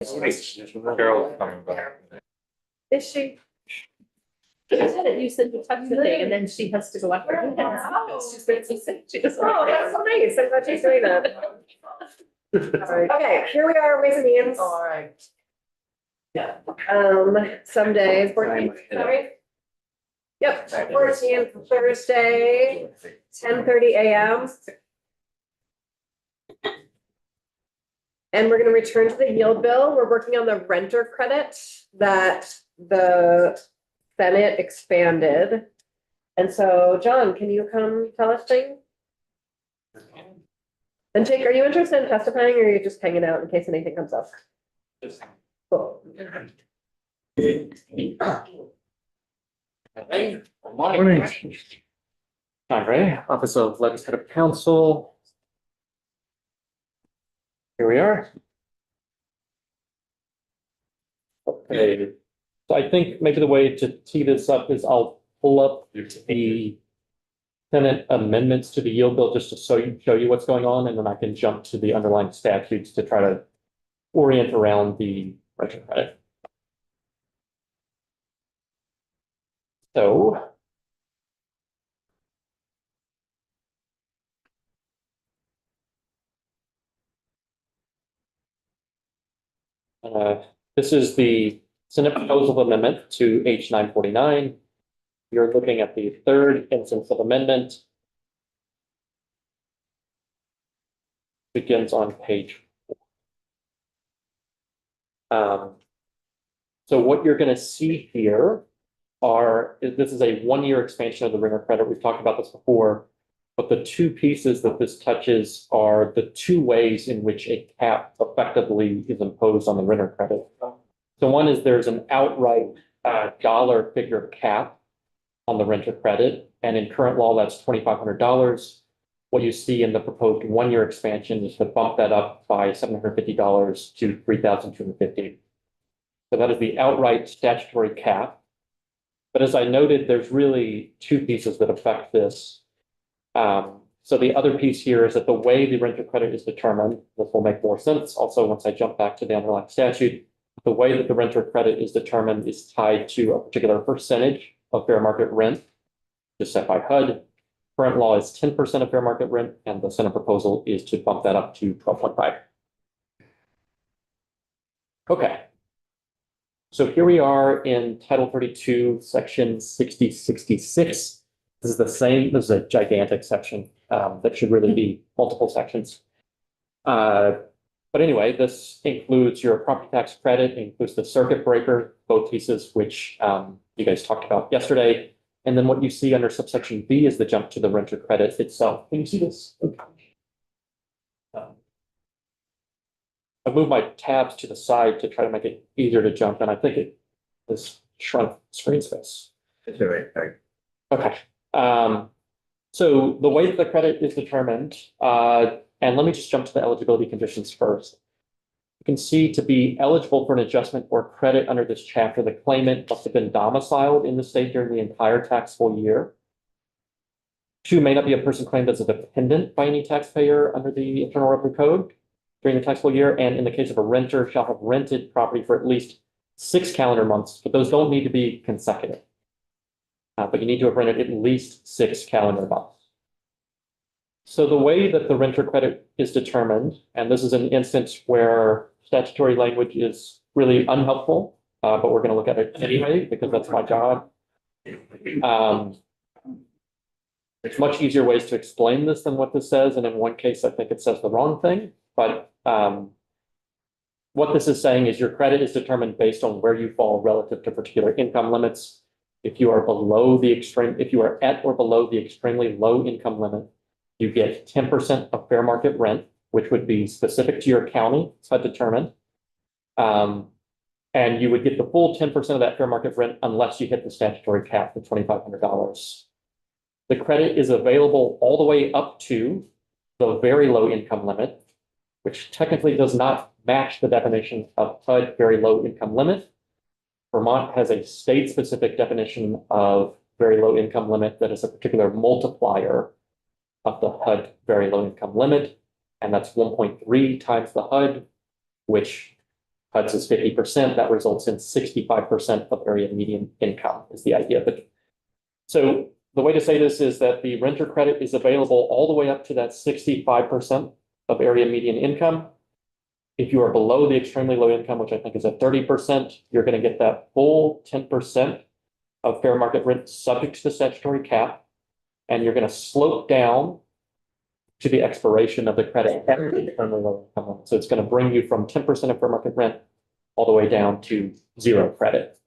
Carol's coming back. Is she? She said it, you said to touch the thing and then she has to go after. She's been so sick. She just. Oh, that's so nice. I'm glad she's doing that. Okay, here we are, ways and means. All right. Some days, 14th, sorry. Yep, 14th, Thursday, 10:30 a.m. And we're gonna return to the yield bill. We're working on the renter credit that the Senate expanded. And so, John, can you come tell us things? And Jake, are you interested in testifying or are you just hanging out in case anything comes up? Cool. Morning. John Ray, Office of Legislative Counsel. Here we are. Okay, so I think maybe the way to tee this up is I'll pull up the Senate amendments to the yield bill just to show you what's going on, and then I can jump to the underlying statutes to try to orient around the renter credit. So this is the Senate proposal amendment to H 949. You're looking at the third instance of amendment. Begins on page 4. So what you're going to see here this is a 1-year expansion of the renter credit. We've talked about this before, but the two pieces that this touches are the two ways in which a cap effectively is imposed on the renter credit. So one is there's an outright dollar figure cap on the renter credit, and in current law, that's $2,500. What you see in the proposed 1-year expansion is to bump that up by $750 to $3,250. So that is the outright statutory cap. But as I noted, there's really two pieces that affect this. So the other piece here is that the way the renter credit is determined, this will make more sense. Also, once I jump back to the underlying statute, the way that the renter credit is determined is tied to a particular percentage of fair market rent, just set by HUD. Current law is 10% of fair market rent, and the Senate proposal is to bump that up to 12.5. Okay. So here we are in Title 32, Section 6066. This is the same, this is a gigantic section that should really be multiple sections. But anyway, this includes your property tax credit, includes the circuit breaker, both pieces which you guys talked about yesterday. And then what you see under subsection B is the jump to the renter credit itself. Can you see this? I moved my tabs to the side to try to make it easier to jump, and I think it has shrunk screen space. It's all right. Okay. So the way that the credit is determined, and let me just jump to the eligibility conditions first. You can see to be eligible for an adjustment or credit under this chapter, the claimant must have been domiciled in the state during the entire taxable year. 2, may not be a person claimed as a dependent by any taxpayer under the Internal Revenue Code during the taxable year, and in the case of a renter, shall have rented property for at least 6 calendar months, but those don't need to be consecutive. But you need to have rented at least 6 calendar months. So the way that the renter credit is determined, and this is an instance where statutory language is really unhelpful, but we're going to look at it anyway, because that's my job. There's much easier ways to explain this than what this says, and in one case, I think it says the wrong thing. But what this is saying is your credit is determined based on where you fall relative to particular income limits. If you are at or below the extremely low income limit, you get 10% of fair market rent, which would be specific to your county, it's HUD determined. And you would get the full 10% of that fair market rent unless you hit the statutory cap of $2,500. The credit is available all the way up to the very low income limit, which technically does not match the definition of HUD very low income limit. Vermont has a state-specific definition of very low income limit that is a particular multiplier of the HUD very low income limit, and that's 1.3 times the HUD, which HUD's is 50%, that results in 65% of area median income is the idea. But so the way to say this is that the renter credit is available all the way up to that 65% of area median income. If you are below the extremely low income, which I think is at 30%, you're going to get that full 10% of fair market rent subject to the statutory cap, and you're going to slope down to the expiration of the credit at the extremely low income limit. So it's going to bring you from 10% of fair market rent all the way down to zero credit.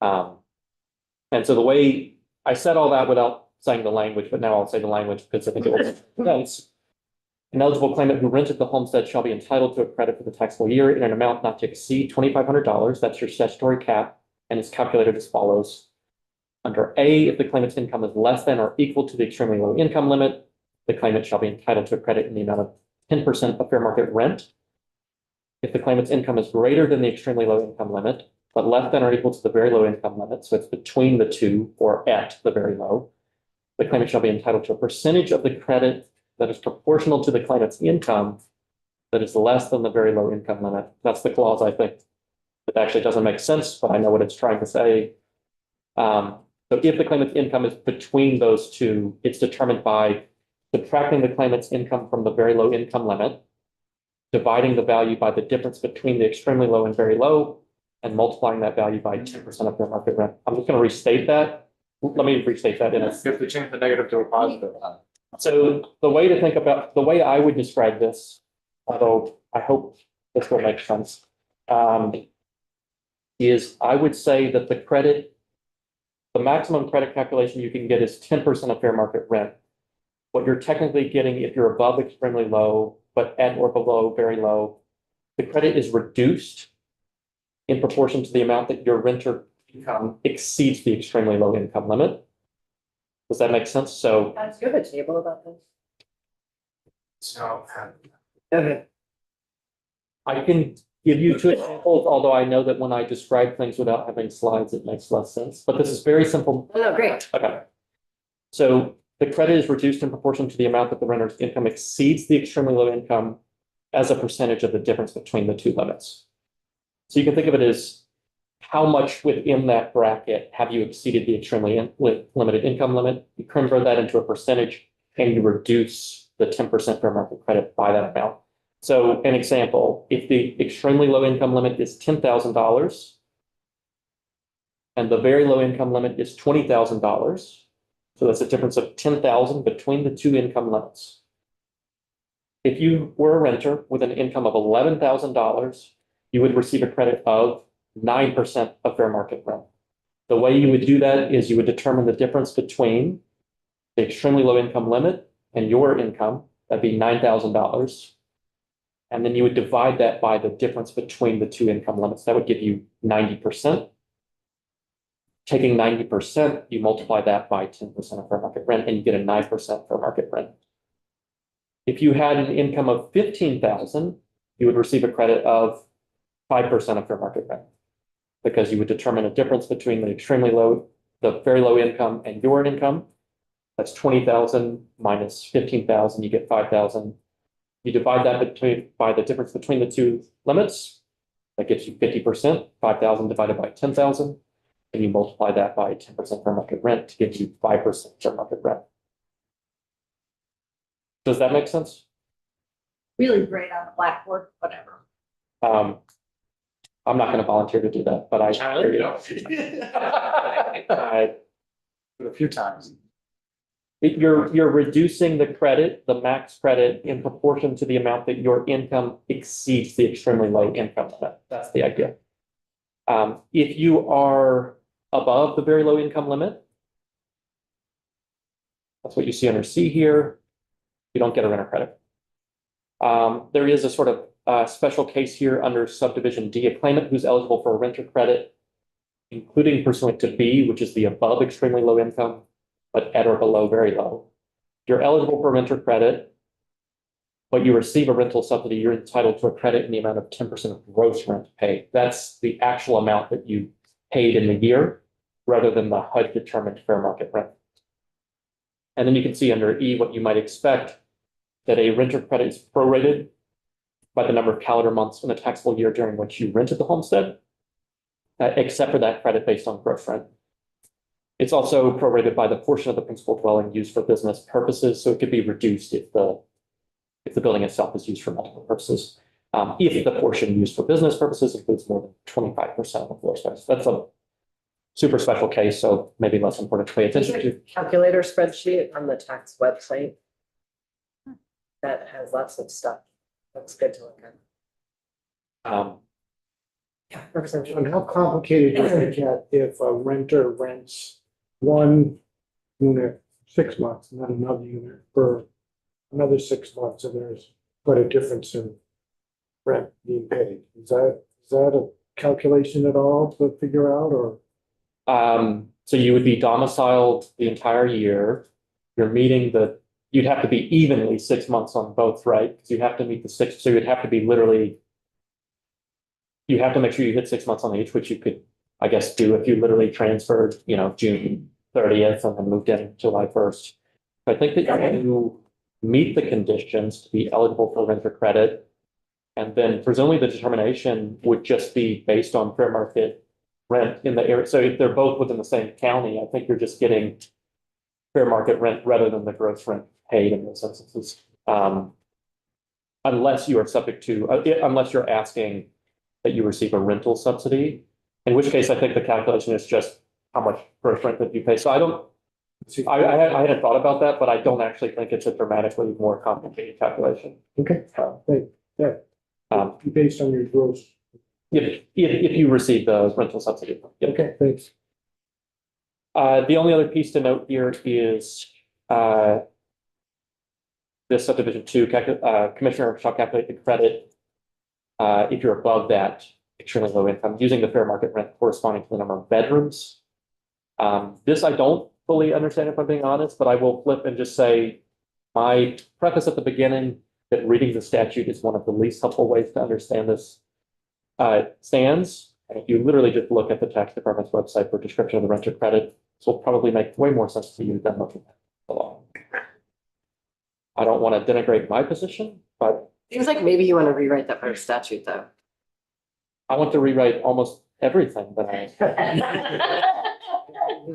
And so the way I said all that without saying the language, but now I'll say the language because I think it will make sense. An eligible claimant who rented the homestead shall be entitled to a credit for the taxable year in an amount not to exceed $2,500. That's your statutory cap, and is calculated as follows. Under A, if the claimant's income is less than or equal to the extremely low income limit, the claimant shall be entitled to a credit in the amount of 10% of fair market rent. If the claimant's income is greater than the extremely low income limit, but less than or equal to the very low income limit, so it's between the two or at the very low, the claimant shall be entitled to a percentage of the credit that is proportional to the claimant's income that is less than the very low income limit. That's the clause I think that actually doesn't make sense, but I know what it's trying to say. So if the claimant's income is between those two, it's determined by subtracting the claimant's income from the very low income limit, dividing the value by the difference between the extremely low and very low, and multiplying that value by 10% of fair market rent. I'm just going to restate that. Let me restate that in a. You have to change the negative to a positive. So the way to think about, the way I would describe this, although I hope this will make sense, is I would say that the credit, the maximum credit calculation you can get is 10% of fair market rent. What you're technically getting if you're above extremely low, but at or below very low, the credit is reduced in proportion to the amount that your renter income exceeds the extremely low income limit. Does that make sense? So Do you have a table about this? So, I can give you two examples, although I know that when I describe things without having slides, it makes less sense. But this is very simple. Oh, no, great. Okay. So the credit is reduced in proportion to the amount that the renter's income exceeds the extremely low income as a percentage of the difference between the two limits. So you can think of it as how much within that bracket have you exceeded the extremely limited income limit? You convert that into a percentage and you reduce the 10% fair market credit by that amount. So an example, if the extremely low income limit is $10,000 and the very low income limit is $20,000, so that's a difference of $10,000 between the two income limits. If you were a renter with an income of $11,000, you would receive a credit of 9% of fair market rent. The way you would do that is you would determine the difference between the extremely low income limit and your income, that'd be $9,000. And then you would divide that by the difference between the two income limits. That would give you 90%. Taking 90%, you multiply that by 10% of fair market rent and you get a 9% fair market rent. If you had an income of $15,000, you would receive a credit of 5% of fair market rent, because you would determine a difference between the extremely low, the very low income and your income. That's 20,000 minus 15,000, you get 5,000. You divide that by the difference between the two limits. That gives you 50%, 5,000 divided by 10,000. And you multiply that by 10% fair market rent to give you 5% fair market rent. Does that make sense? Really great on the blackboard, whatever. I'm not going to volunteer to do that, but I. Charlie, a few times. You're reducing the credit, the max credit, in proportion to the amount that your income exceeds the extremely low income limit. That's the idea. If you are above the very low income limit, that's what you see under C here, you don't get a renter credit. There is a sort of special case here under subdivision D, a claimant who's eligible for a renter credit, including pursuant to B, which is the above extremely low income, but at or below very low. You're eligible for a renter credit, but you receive a rental subsidy, you're entitled to a credit in the amount of 10% of gross rent paid. That's the actual amount that you paid in the year, rather than the HUD determined fair market rent. And then you can see under E what you might expect, that a renter credit is prorated by the number of calendar months in the taxable year during which you rented the homestead, except for that credit based on gross rent. It's also prorated by the portion of the principal dwelling used for business purposes, so it could be reduced if the building itself is used for multiple purposes. If the portion used for business purposes includes more than 25% of the floor space. That's a super special case, so maybe less important to pay There's attention a to. calculator spreadsheet on the tax website that has lots of stuff. That's good to look at. Yeah, Representative. And how complicated does it get if a renter rents one unit 6 months and then another unit for another 6 months, and there's quite a difference in rent being paid? Is that a calculation at all to figure out, or? So you would be domiciled the entire year. You'd have to be evenly 6 months on both, right? Because you have to meet so you'd have to be literally. You have to make sure you hit 6 months on each, which you could, I guess, do if you literally transferred, June 30th and then moved in July 1st. I think that you meet the conditions to be eligible for renter credit. And then presumably the determination would just be based on fair market rent in the area. So if they're both within the same county, I think you're just getting fair market rent rather than the gross rent paid in those instances. Unless you are subject to, unless you're asking that you receive a rental subsidy, in which case I think the calculation is just how much gross rent that you pay. So I hadn't thought about that, but I don't actually think it's a dramatically more complicated calculation. Okay, yeah, based on your gross. If you receive the rental subsidy. Yep. Okay, thanks. The only other piece to note here is this subdivision 2, commissioner shall calculate the credit if you're above that extremely low income using the fair market rent corresponding to the number of bedrooms. This I don't fully understand, if I'm being honest, but I will flip and just say my preface at the beginning that reading the statute is one of the least helpful ways to understand this stands. And if you literally just look at the tax department's website for description of the renter credit, this will probably make way more sense to you than looking at the law. I don't want to denigrate my position, but Seems like maybe you want to rewrite that first statute, though. I want to rewrite almost everything that I.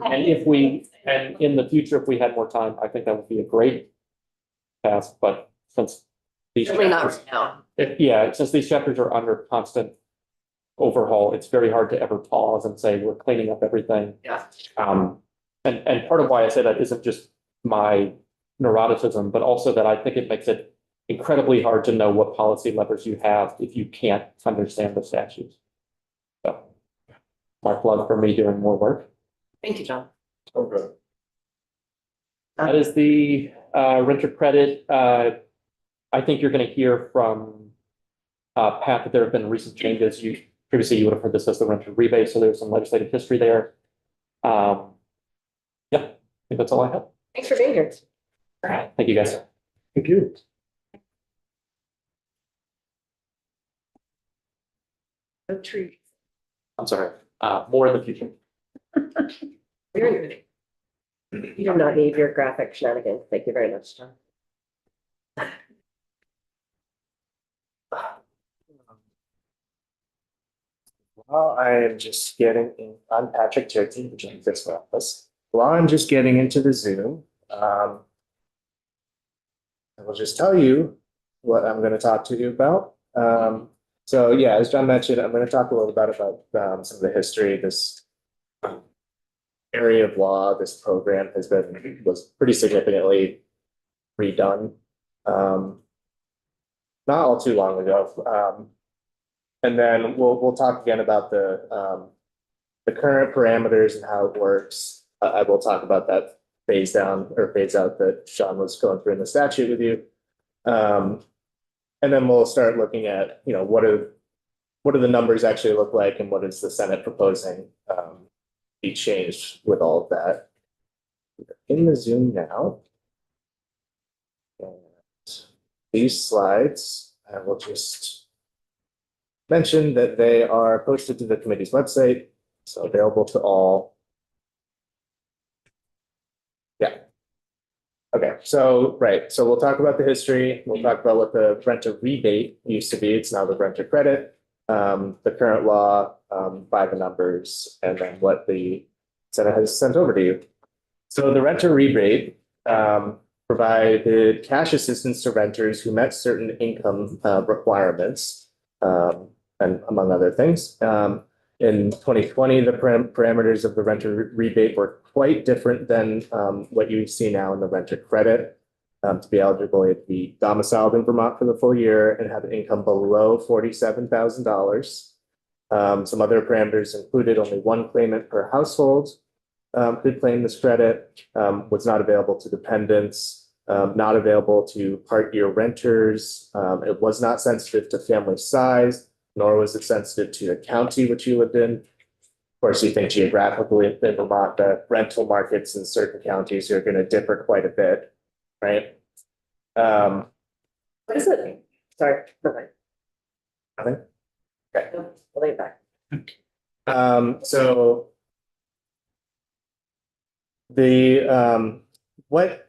And in the future, if we had more time, I think that would be a great task, but since these. Certainly not chapters- right now. Since these chapters are under constant overhaul, it's very hard to ever pause and say, we're cleaning up everything. Yeah. And part of why I say that isn't just my neuroticism, but also that I think it makes it incredibly hard to know what policy levers you have if you can't understand the statutes. So, my plug for me doing more work. Thank you, John. Okay. That is the renter credit. I think you're going to hear from Pat that there have been recent changes. Previously you would have heard this as the renter rebate, so there's some legislative history there. Yeah, I think that's all I have. Thanks for being here. All right, thank you guys. Thank you. No tree. I'm sorry. More in the future. You do not need your graphic shenanigans. Thank you very much, John. While I am just getting in, I'm Patrick Turkey, the Joint Fiscal Office. While I'm just getting into the Zoom, I will just tell you what I'm going to talk to you about. So yeah, as John mentioned, I'm going to talk a little bit about some of the history. This area of law, this program was pretty significantly redone not all too long ago. And then we'll talk again about the current parameters and how it works. I will talk about that phase down or phase out that Sean was going through in the statute with you. And then we'll start looking at, what do the numbers actually look like and what is the Senate proposing be changed with all of that. In the Zoom now. And these slides, I will just mention that they are posted to the committee's website, so available to all. Yeah. Okay, so, right, so we'll talk about the history, we'll talk about what the renter rebate used to be, it's now the renter credit. The current law, by the numbers, and then what the Senate has sent over to you. So the renter rebate, provided cash assistance to renters who met certain income, requirements. And among other things, in 2020, the parameters of the renter rebate were quite different than what you see now in the renter credit. To be eligible, you have to be domiciled in Vermont for the full year and have an income below $47,000. Some other parameters included only one claimant per household could claim this credit, was not available to dependents, not available to part-year renters. It was not sensitive to family size, nor was it sensitive to the county which you lived in. Of course, you think geographically in Vermont, the rental markets in certain counties are going to differ quite a bit, right? What is it? Sorry, nothing. Nothing? No, I'll leave it back. So the what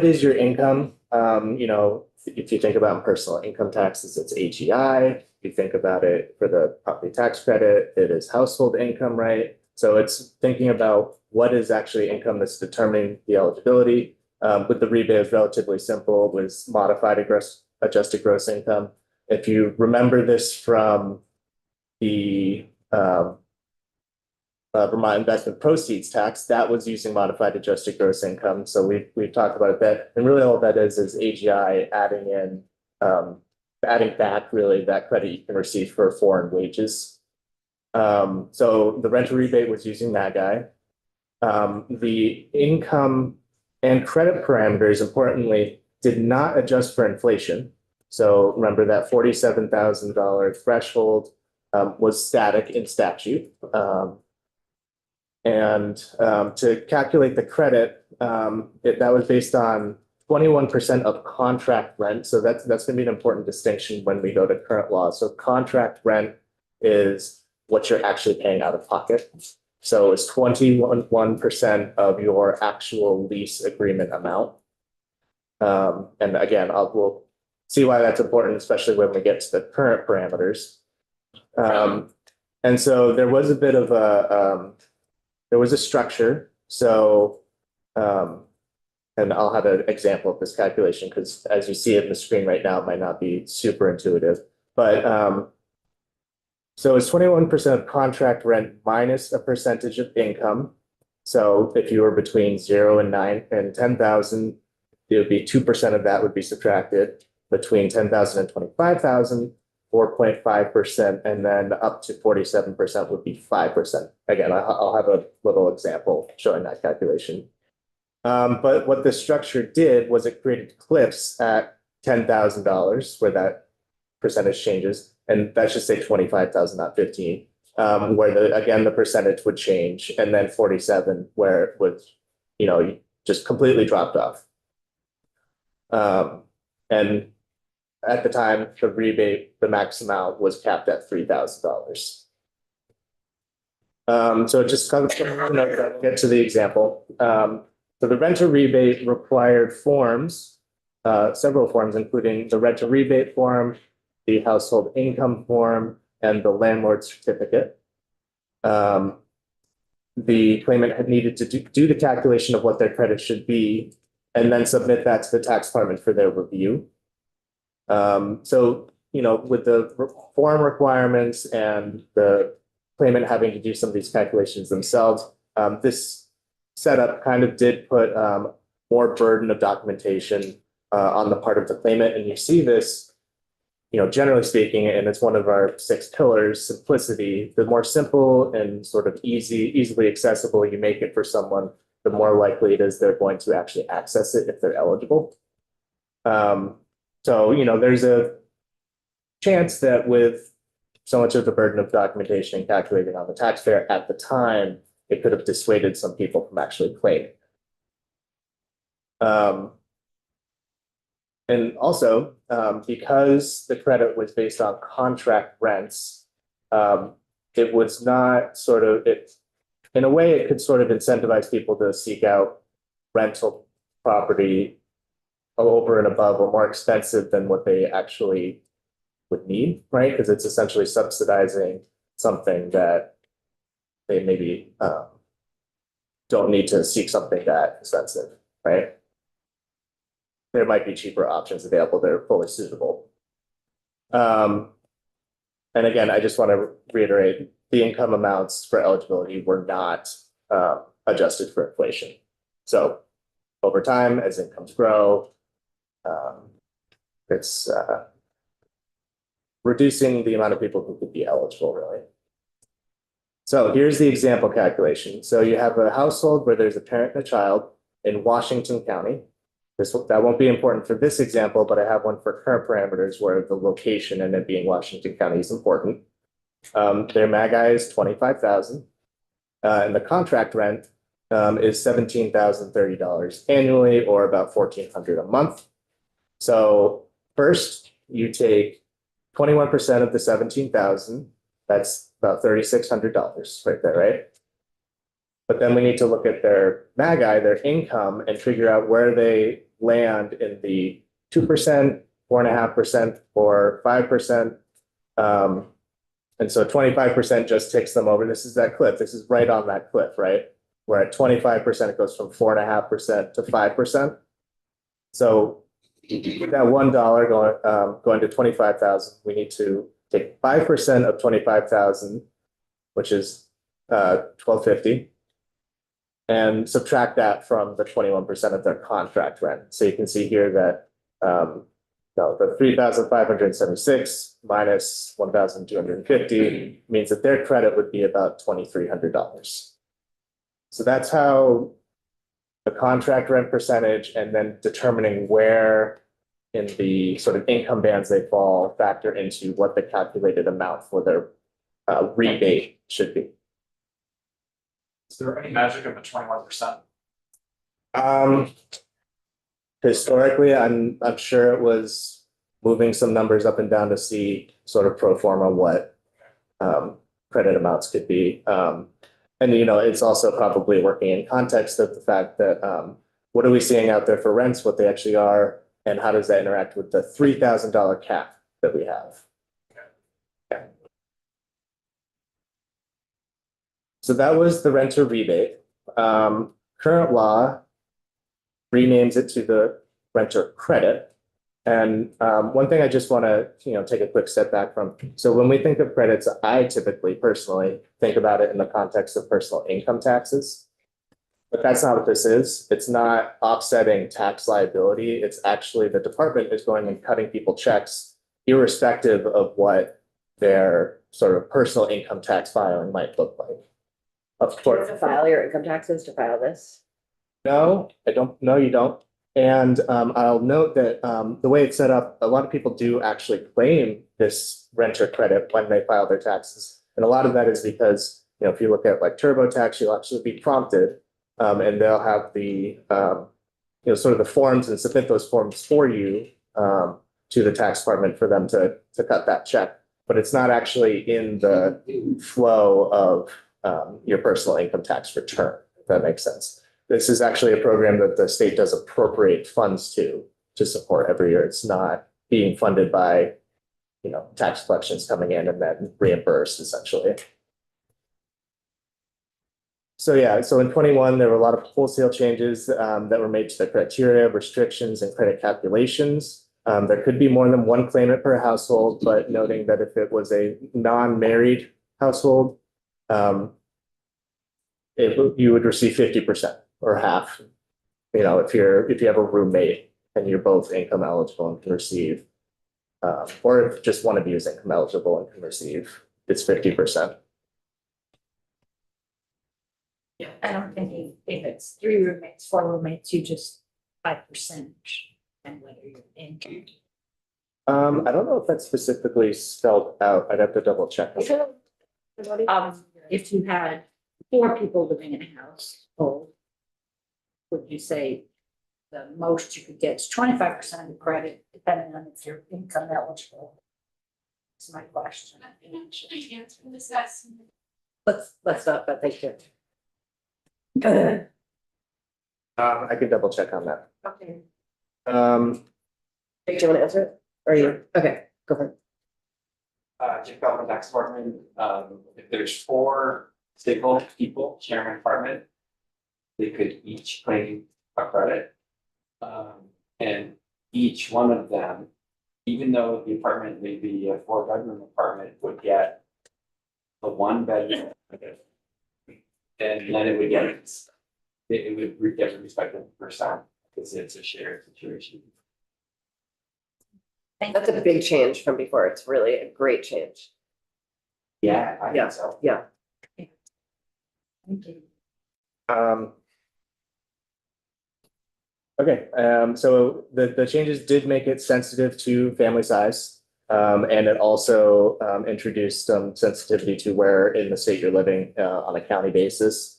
is your income? You know, if you think about personal income taxes, it's AGI. If you think about it for the property tax credit, it is household income, right? So it's thinking about what is actually income that's determining the eligibility. With the rebate, it's relatively simple, it was modified adjusted gross income. If you remember this from the Vermont investment proceeds tax, that was using modified adjusted gross income. So we've talked about it that, and really all that is AGI adding in, adding back really that credit you can receive for foreign wages. So the rental rebate was using that guy. The income and credit parameters, importantly, did not adjust for inflation. So remember that $47,000 threshold was static in statute. And to calculate the credit, that was based on 21% of contract rent. So that's going to be an important distinction when we go to current law. So contract rent is what you're actually paying out of pocket. So it's 21% of your actual lease agreement amount. And again, we'll see why that's important, especially when we get to the current parameters. And so there was a bit of a structure. So, and I'll have an example of this calculation because as you see it in the screen right now, it might not be super intuitive, but so it's 21% of contract rent minus a percentage of income. So if you were between 0 and 9 and 10,000, it would be 2% of that would be subtracted. Between 10,000 and 25,000, 4.5%, and then up to 47% would be 5%. Again, I'll have a little example showing that calculation. But what this structure did was it created cliffs at $10,000 where that percentage changes. And that should say 25,000, not 15, where the percentage would change, and then 47 where it would, just completely dropped off. And at the time, the rebate, the max amount was capped at $3,000. So just kind of get to the example. So the renter rebate required forms, several forms, including the renter rebate form, the household income form, and the landlord certificate. The claimant had needed to do the calculation of what their credit should be, and then submit that to the tax department for their review. So, with the form requirements and the claimant having to do some of these calculations themselves, this setup kind of did put more burden of documentation on the part of the claimant. And you see this, generally speaking, and it's one of our 6 pillars, simplicity. The more simple and sort of easily accessible you make it for someone, the more likely it is they're going to actually access it if they're eligible. So, there's a chance that with so much of the burden of documentation and calculating on the taxpayer at the time, it could have dissuaded some people from actually claiming. And also, because the credit was based on contract rents, it was not in a way, it could sort of incentivize people to seek out rental property over and above or more expensive than what they actually would need, right? Because it's essentially subsidizing something that they maybe don't need to seek something that expensive, right? There might be cheaper options available that are fully suitable. And again, I just want to reiterate, the income amounts for eligibility were not adjusted for inflation. So over time, as incomes grow, it's reducing the amount of people who could be eligible, really. So here's the example calculation. So you have a household where there's a parent and a child in Washington County. That won't be important for this example, but I have one for current parameters where the location and it being Washington County is important. Their MAGI is 25,000, and the contract rent is $17,030 annually, or about $1,400 a month. So first, you take 21% of the 17,000. That's about $3,600 right there, right? But then we need to look at their MAGI, their income, and figure out where they land in the 2%, 4.5%, or 5%. And so 25% just takes them over. This is that cliff. This is right on that cliff, right? Where at 25%, it goes from 4.5% to 5%. So with that $1 going to 25,000, we need to take 5% of 25,000, which is $1,250. And subtract that from the 21% of their contract rent. So you can see here that the 3,576 minus 1,250 means that their credit would be about $2,300. So that's how the contract rent percentage and then determining where in the sort of income bands they fall factor into what the calculated amount for their rebate should be. Is there any magic of the 21%? Historically, I'm sure it was moving some numbers up and down to see sort of pro forma what credit amounts could be. And it's also probably working in context of the fact that what are we seeing out there for rents, what they actually are, and how does that interact with the $3,000 cap that we have? Yeah. So that was the renter rebate. Current law renames it to the renter credit. And one thing I just want to take a quick step back from. So when we think of credits, I typically personally think about it in the context of personal income taxes. But that's not what this is. It's not offsetting tax liability. It's actually the department is going and cutting people checks irrespective of what their sort of personal income tax filing might look like. Of course. To file your income taxes to file this? No, I don't. No, you don't. And I'll note that the way it's set up, a lot of people do actually claim this renter credit when they file their taxes. And a lot of that is because, if you look at like TurboTax, you'll actually be prompted and they'll have the, sort of the forms and submit those forms for you to the tax department for them to cut that check. But it's not actually in the flow of your personal income tax return, if that makes sense. This is actually a program that the state does appropriate funds to support every year. It's not being funded by, tax collections coming in and then reimbursed essentially. So yeah, so in 21, there were a lot of wholesale changes that were made to the criteria, restrictions, and credit calculations. There could be more than one claimant per household, but noting that if it was a non-married household, you would receive 50% or half. If you have a roommate and you're both income eligible and can receive, or if just one of you is income eligible and can receive, it's 50%. Yeah, I don't think if it's 3 roommates, 4 roommates, you just 5% and whether you're in. I don't know if that's specifically spelled out. I'd have to double check. If you had 4 people living in a household, would you say the most you could get is 25% of the credit, depending on if you're income eligible? That's my question. Let's not, but thank you. I can double check on that. Okay. Do you want to answer it? Or you, okay, go for it. Chief Government Tax Department, if there's 4 single people sharing an apartment, they could each claim a credit. And each one of them, even though the apartment may be a 4-bedroom apartment, would get a 1-bedroom credit. And then it would get, it would get respected percent, because it's a shared situation. That's a big change from before. It's really a great change. Yeah, I Yeah. think so. Yeah. Um. Okay, so the changes did make it sensitive to family size. And it also introduced some sensitivity to where in the state you're living on a county basis.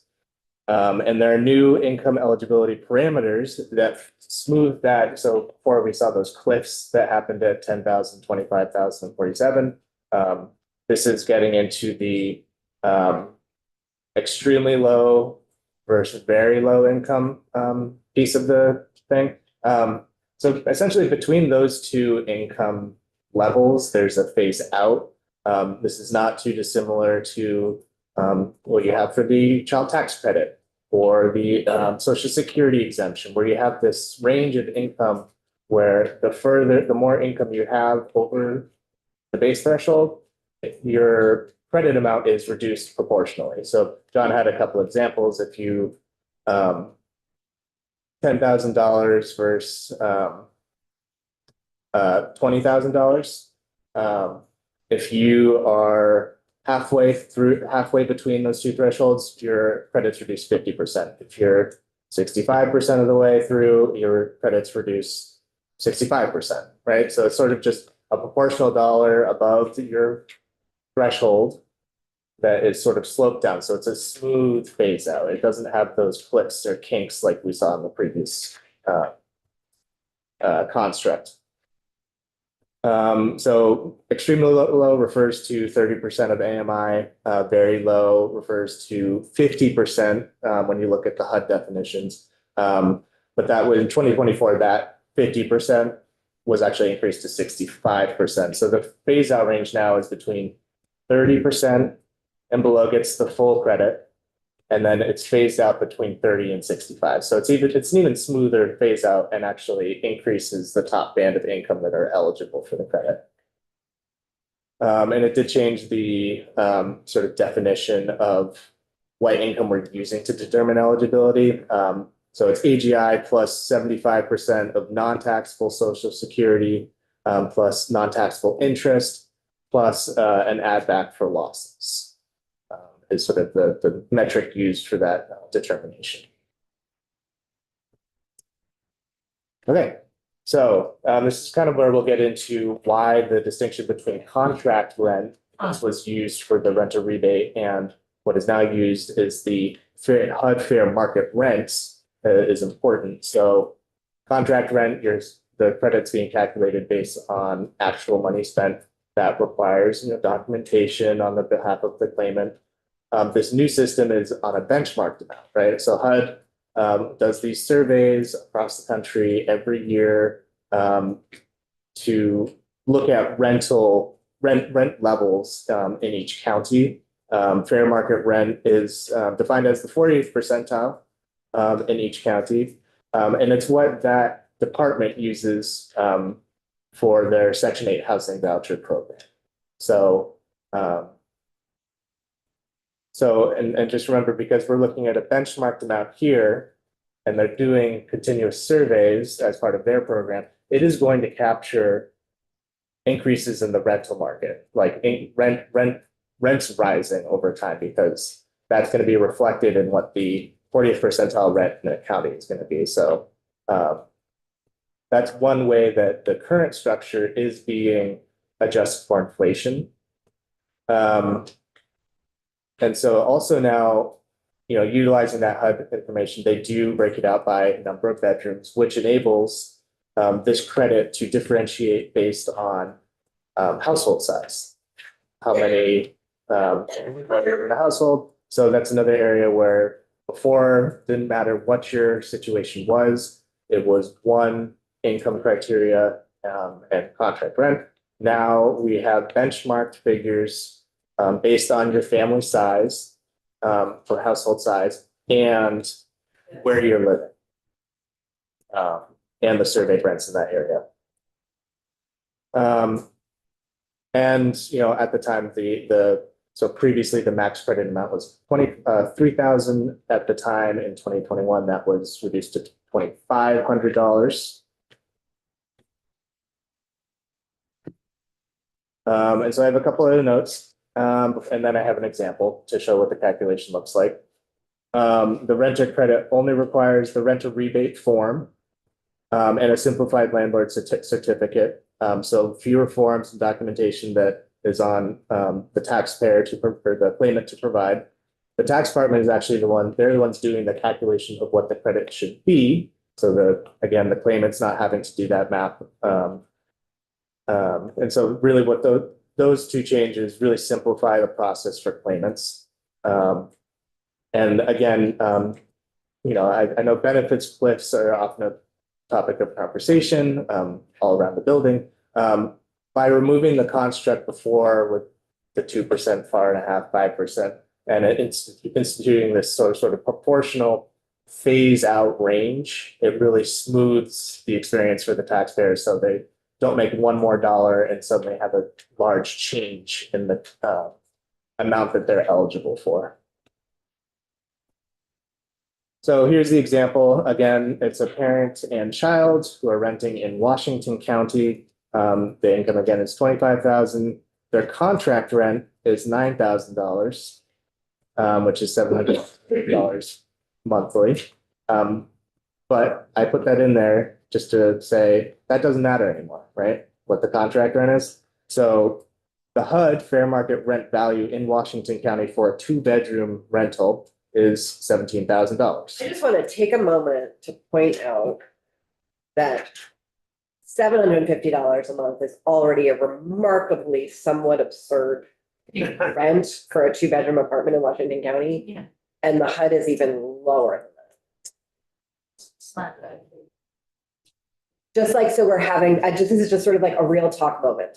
And there are new income eligibility parameters that smooth that. So before we saw those cliffs that happened at 10,000, 25,000, 47. This is getting into the extremely low versus very low income piece of the thing. So essentially between those two income levels, there's a phase out. This is not too dissimilar to what you have for the child tax credit or the social security exemption, where you have this range of income where the more income you have over the base threshold, your credit amount is reduced proportionally. So John had a couple examples. If you $10,000 versus $20,000. If you are halfway between those two thresholds, your credit's reduced 50%. If you're 65% of the way through, your credit's reduced 65%, right? So it's sort of just a proportional dollar above your threshold that is sort of sloped down. So it's a smooth phase out. It doesn't have those cliffs or kinks like we saw in the previous construct. So extremely low refers to 30% of AMI, very low refers to 50% when you look at the HUD definitions. But that was in 2024, that 50% was actually increased to 65%. So the phase out range now is between 30% and below gets the full credit. And then it's phased out between 30 and 65. So it's an even smoother phase out and actually increases the top band of income that are eligible for the credit. And it did change the sort of definition of what income we're using to determine eligibility. So it's AGI plus 75% of non-taxable Social Security plus non-taxable interest plus an add back for losses. Is sort of the metric used for that determination. Okay, so this is kind of where we'll get into why the distinction between contract rent, which was used for the renter rebate, and what is now used is the HUD fair market rents is important. So contract rent, the credit's being calculated based on actual money spent. That requires documentation on the behalf of the claimant. This new system is on a benchmarked amount, right? So HUD does these surveys across the country every year to look at rent levels in each county. Fair market rent is defined as the 40th percentile in each county. And it's what that department uses for their Section 8 housing voucher program. So and just remember, because we're looking at a benchmarked amount here, and they're doing continuous surveys as part of their program, it is going to capture increases in the rental market, like rents rising over time, because that's going to be reflected in what the 40th percentile rent in the county is going to be. So that's one way that the current structure is being adjusted for inflation. And so also now, utilizing that HUD information, they do break it out by number of bedrooms, which enables this credit to differentiate based on household size. How many are in a household? So that's another area where before, didn't matter what your situation was, it was one income criteria, and contract rent. Now we have benchmarked figures, based on your family size, for household size and where you're living. And the surveyed rents in that area. And, at the time, so previously the max credit amount was 3,000 at the time. In 2021, that was reduced to $2,500. And so I have a couple other notes, and then I have an example to show what the calculation looks like. The renter credit only requires the renter rebate form, and a simplified landlord certificate. So fewer forms and documentation that is on the taxpayer for the claimant to provide. The tax department is actually they're the ones doing the calculation of what the credit should be. So again, the claimant's not having to do that math. And so really what those two changes really simplify the process for claimants. And again, I know benefits cliffs are often a topic of conversation all around the building. By removing the construct before with the 2%, 4.5%, 5%, and instituting this sort of proportional phase out range, it really smooths the experience for the taxpayers so they don't make one more dollar and suddenly have a large change in the amount that they're eligible for. So here's the example. Again, it's a parent and child who are renting in Washington County. The income again is $25,000. Their contract rent is $9,000, which is $750 monthly. But I put that in there just to say that doesn't matter anymore, right? What the contract rent is. So the HUD fair market rent value in Washington County for a 2-bedroom rental is $17,000. I just want to take a moment to point out that $750 a month is already a remarkably somewhat absurd rent for a 2-bedroom apartment in Washington County. Yeah. And the HUD is even lower than that. It's not good. Just like, so we're having, this is just sort of like a real talk moment.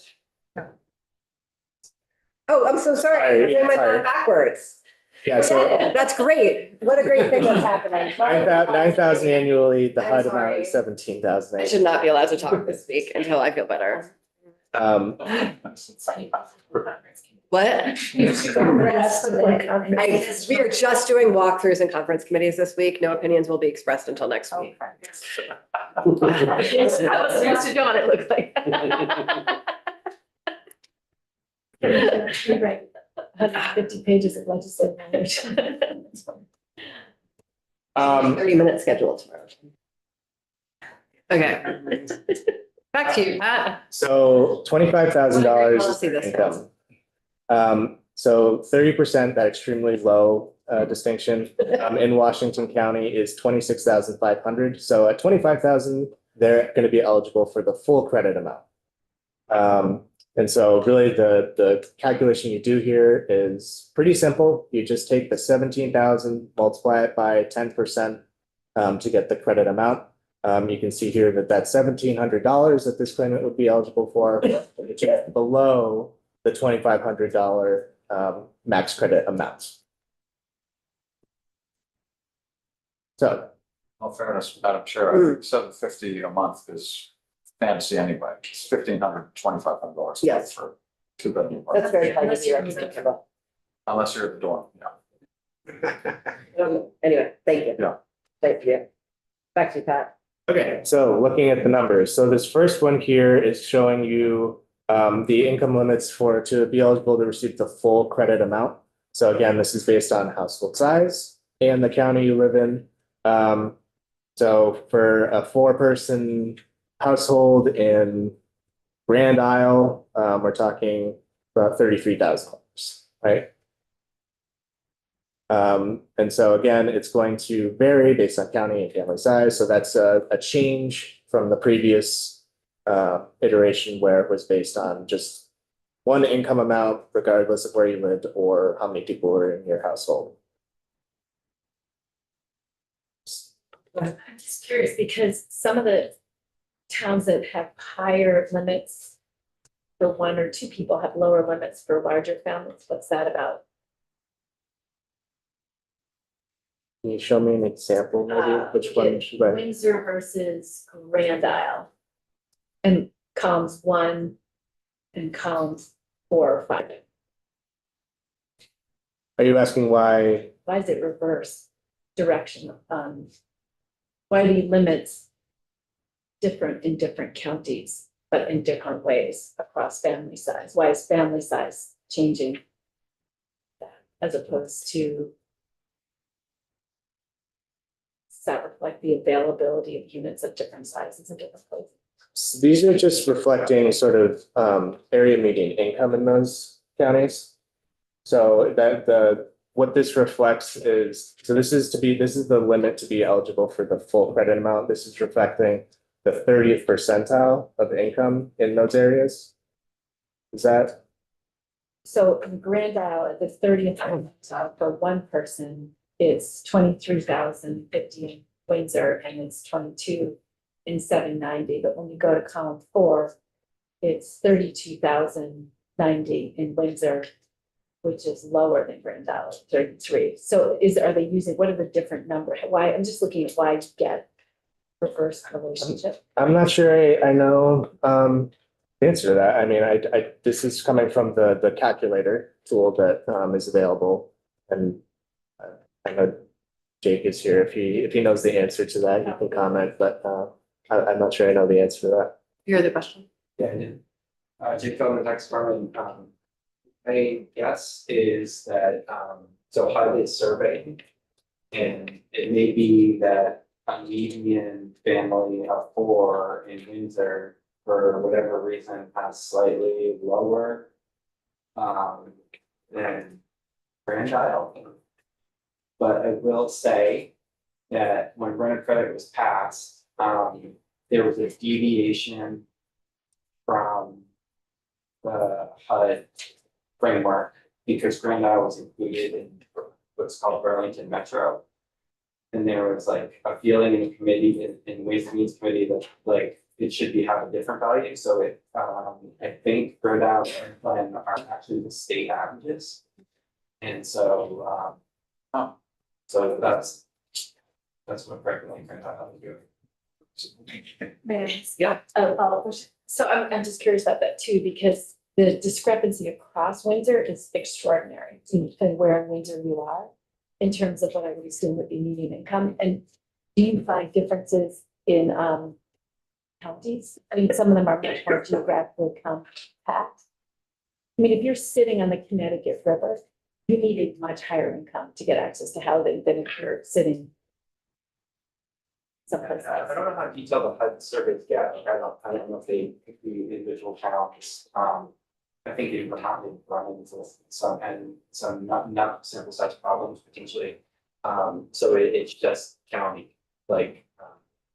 Oh, I'm so sorry. I'm doing my math backwards. Yeah, so That's great. What a great thing that's happening. 9,000 annually, the I'm HUD amount sorry. is 17,000. I should not be allowed to talk this week until I feel better. What? We are just doing walkthroughs and conference committees this week. No opinions will be expressed until next week. That was news to John, it looks like. Right. 150 pages of legislative knowledge. 30-minute schedule tomorrow. Okay. Back to you, Pat. So $25,000 Let's see this income. So 30%, that extremely low distinction in Washington County is 26,500. So at 25,000, they're going to be eligible for the full credit amount. And so really the calculation you do here is pretty simple. You just take the 17,000, multiply it by 10% to get the credit amount. You can see here that that's $1,700 that this claimant would be eligible for, which is below the $2,500 max credit amount. So, Well, fairness, Madam Chair, I think $750 a month is fancy anyway. It's $1,500, $2,500. Yes. For 2-bedroom That's apartment, very kind of you, Representative. unless you're at the dorm, yeah. Anyway, thank you. Yeah. Thank you. Back to you, Pat. okay, so looking at the numbers. So this first one here is showing you the income limits to be eligible to receive the full credit amount. So again, this is based on household size and the county you live in. So for a 4-person household in Grand Isle, we're talking about $33,000, right? And so again, it's going to vary based on county and family size. So that's a change from the previous iteration where it was based on just one income amount, regardless of where you lived or how many people were in your household. I'm just curious because some of the towns that have higher limits for one or two people have lower limits for larger families. What's that about? Can you show me an example, maybe, which one should I? Windsor versus Grand Isle. And columns 1 and columns 4 or 5. Are you asking why? Why is it reverse direction? Why are the limits different in different counties, but in different ways across family size? Why is family size changing that as opposed to does that reflect the availability of units of different sizes in different places? So these are just reflecting sort of area median income in those counties. So what this reflects is, so this is the limit to be eligible for the full credit amount. This is reflecting the 30th percentile of income in those areas. Is that? So in Grand Isle, at the 30th percentile for one person, it's 23,050 in Windsor and it's 22 in 790. But when you go to column 4, it's 32,090 in Windsor, which is lower than Grand Isle, 33. So are they using, what are the different numbers? Why, I'm just looking at why you get reverse relationship. I'm not sure I know the answer to that. I mean, this is coming from the calculator tool that is available. And I know Jake is here. If he knows the answer to that, he can comment, but I'm not sure I know the answer to that. You hear the question? Yeah, I did. Jake Feldman, tax department, my guess is that, so HUD is surveying. And it may be that a median family of 4 in Windsor, for whatever reason, has slightly lower than Grand Isle. But I will say that when renter credit was passed, there was a deviation from the HUD framework because Grand Isle was included in what's called Burlington Metro. And there was like a feeling in the committee, in Ways and Means Committee, that like it should have a different value. So I think Grand Isle and Glen are actually the state averages. And so, so that's what Franklin and Grand Isle are doing. Yeah. So I'm just curious about that too, because the discrepancy across Windsor is extraordinary and where in Windsor you are in terms of what I would assume would be median income. And do you find differences in counties? I mean, some of them are much more geographically compact. I mean, if you're sitting on the Connecticut River, you need a much higher income to get access to housing than if you're sitting someplace else. I don't know how detailed the HUD surveys get. I don't know if they include individual towns. I think in Vermont they've run into some not simple such problems potentially. So it's just county, like,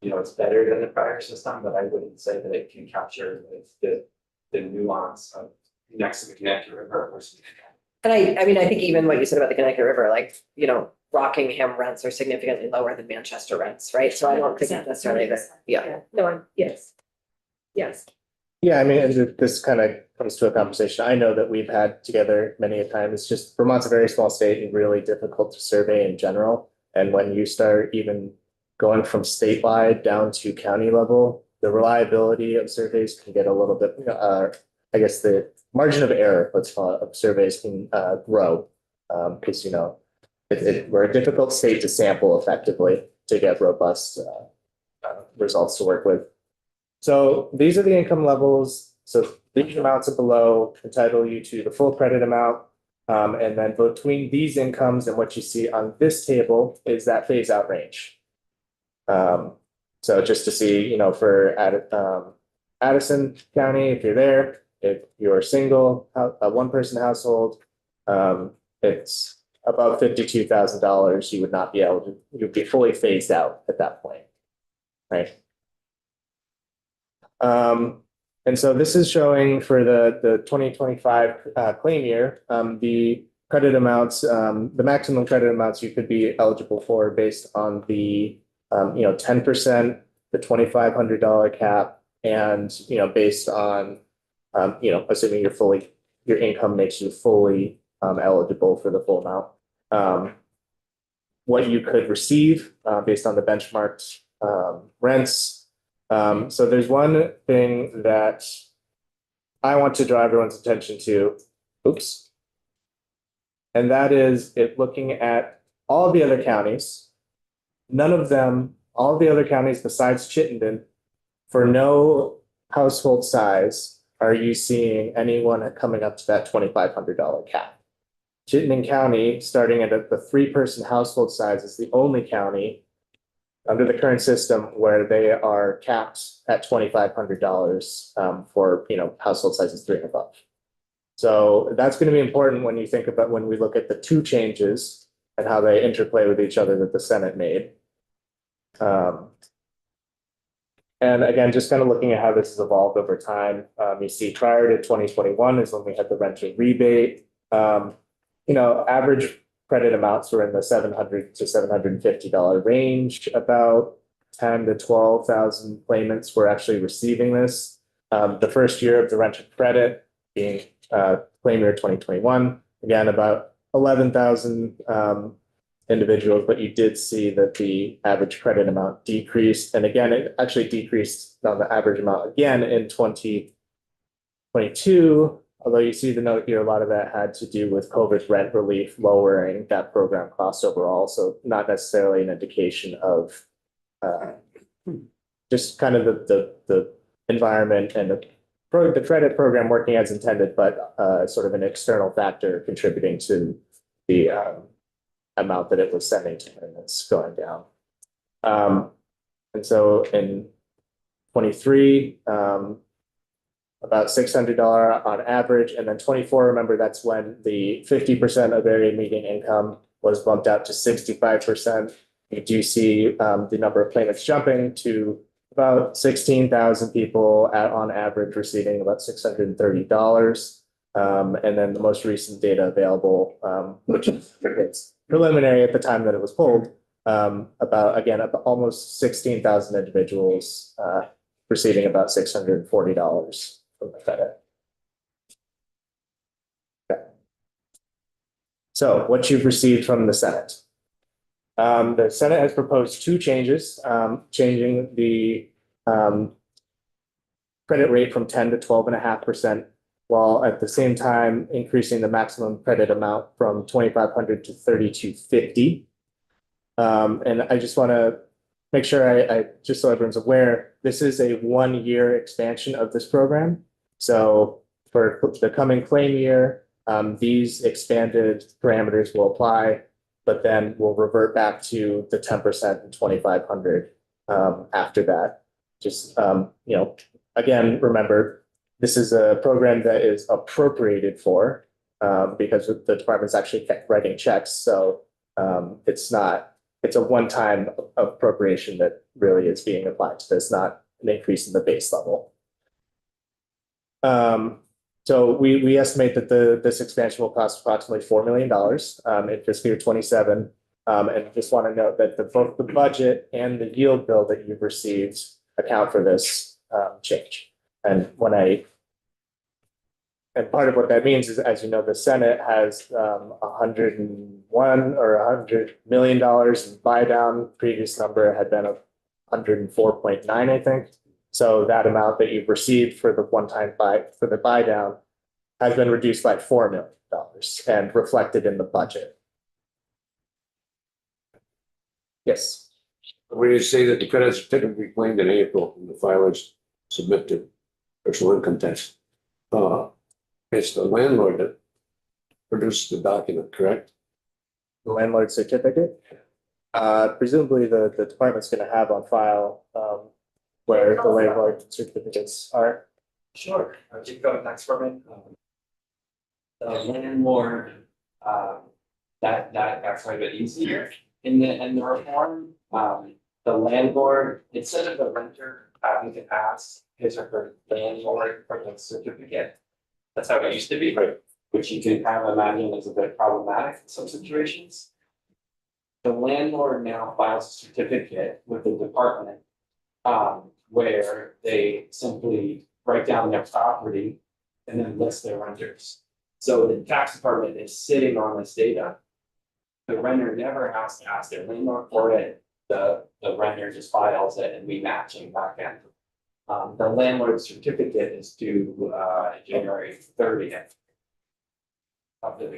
it's better than the prior system, but I wouldn't say that it can capture the nuance of next to the Connecticut River versus. And I mean, I think even what you said about the Connecticut River, like, Rockingham rents are significantly lower than Manchester rents, right? So I don't think it's necessarily that, yeah. No, yes. Yes. Yeah, I mean, and this kind of comes to a conversation I know that we've had together many a time. It's just Vermont's a very small state and really difficult to survey in general. And when you start even going from statewide down to county level, the reliability of surveys can get a little bit, I guess the margin of error, let's call it, of surveys can grow. Because, we're a difficult state to sample effectively to get robust results to work with. So these are the income levels. So these amounts and below entitle you to the full credit amount. And then between these incomes and what you see on this table is that phase out range. So just to see, for Addison County, if you're there, if you're single, a one-person household, it's above $52,000, you would not be able to, you'd be fully phased out at that point, right? And so this is showing for the 2025 claim year, the credit amounts, the maximum credit amounts you could be eligible for based on the 10%, the $2,500 cap, And, based on, assuming your income makes you fully eligible for the full amount. What you could receive based on the benchmarked rents. So there's one thing that I want to draw everyone's attention to. Oops. And that is it looking at all the other counties. None of them, all the other counties besides Chittenden, for no household size, are you seeing anyone coming up to that $2,500 cap? Chittenden County, starting at the 3-person household size, is the only county under the current system where they are capped at $2,500 for household sizes 3 and above. So that's going to be important when you think about when we look at the 2 changes and how they interplay with each other that the Senate made. And again, just kind of looking at how this has evolved over time, you see prior to 2021 is when we had the renter rebate. Average credit amounts were in the $700 to $750 range. About 10 to 12,000 claimants were actually receiving this. The first year of the renter credit being claim year 2021, again, about 11,000 individuals, but you did see that the average credit amount decreased. And again, it actually decreased on the average amount again in 2022. Although you see the note here, a lot of that had to do with COVID rent relief, lowering that program cost overall. So not necessarily an indication of just kind of the environment and the credit program working as intended, but sort of an external factor contributing to the amount that it was sending to payments going down. And so in 23, about $600 on average, and then 24, remember that's when the 50% of area median income was bumped out to 65%. You do see the number of claimants jumping to about 16,000 people on average receiving about $630. And then the most recent data available, which is preliminary at the time that it was pulled, about almost 16,000 individuals receiving about $640 from the credit. Okay. So what you've received from the Senate. The Senate has proposed 2 changes, changing the credit rate from 10 to 12.5%, while at the same time increasing the maximum credit amount from $2,500 to $3,250. And I just want to make sure I just so everyone's aware, this is a 1-year expansion of this program. So for the coming claim year, these expanded parameters will apply, but then we'll revert back to the 10% and $2,500 after that. Just again, remember, this is a program that is appropriated for because the department's actually kept writing checks. So it's a one-time appropriation that really is being applied to this, not an increase in the base level. So we estimate that this expansion will cost approximately $4 million in fiscal year 27. And just want to note that both the budget and the yield bill that you've received account for this change. And part of what that means is, as you know, the Senate has $101 or $100 million in buy down. Previous number had been 104.9, I think. So that amount that you've received for the one-time buy down has been reduced by $4 million and reflected in the budget. Yes. When you say that the credits are typically claimed in April and the filers submit the personal income tax, it's the landlord that produces the document, correct? The landlord certificate. Presumably the department's going to have on file where the landlord certificates are. Sure, Chief Government Tax Department. The landlord, that got quite a bit easier in the reform. The landlord, instead of the renter having to ask his or her landlord for the certificate, that's how it used to be, which you can have imagine is a bit problematic in some situations. The landlord now files a certificate with the department, where they simply write down their property and then list their renters. So the tax department is sitting on this data. The renter never has to ask their landlord for it, the renter just files it and we match in back end. The landlord certificate is due, January 30th. Of the,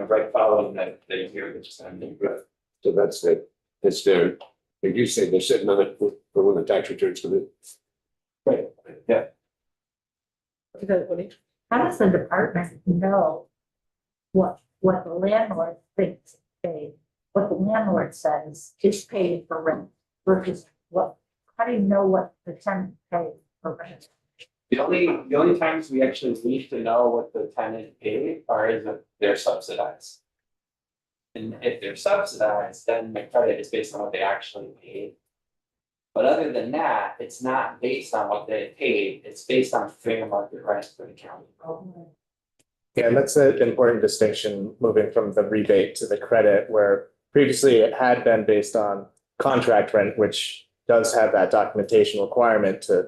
right following the year, which is gonna be good. So that's it. It's there. Like you say, they're sitting on it for when the tax returns come in. Right, yeah. How does the department know what the landlord thinks is paid, what the landlord says is paid for rent versus what, how do you know what the tenant paid for rent? The only times we actually need to know what the tenant paid are if they're subsidized. And if they're subsidized, then the credit is based on what they actually paid. But other than that, it's not based on what they paid, it's based on fair market rent for the county. Yeah, and that's an important distinction, moving from the rebate to the credit, where previously it had been based on contract rent, which does have that documentation requirement to,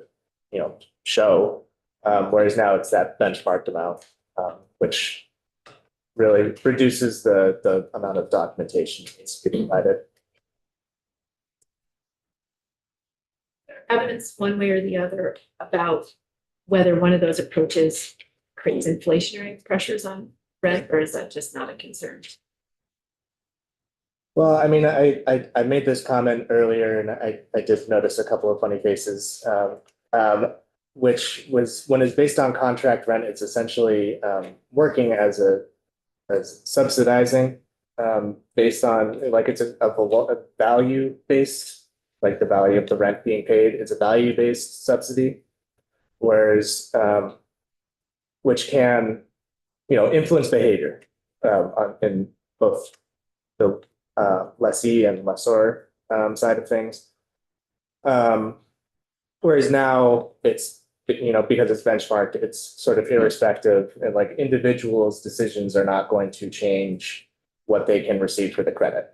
show. Whereas now it's that benchmarked amount, which really reduces the amount of documentation that's being provided. Evidence one way or the other about whether one of those approaches creates inflationary pressures on rent, or is that just not a concern? Well, I mean, I made this comment earlier and I did notice a couple of funny faces. Which was, when it's based on contract rent, it's essentially working as subsidizing based on, like, it's a value based, like the value of the rent being paid, it's a value based subsidy. Whereas which can, influence behavior in both the lessee and lessor side of things. Whereas now it's, because it's benchmarked, it's sort of irrespective, and like individuals' decisions are not going to change what they can receive for the credit.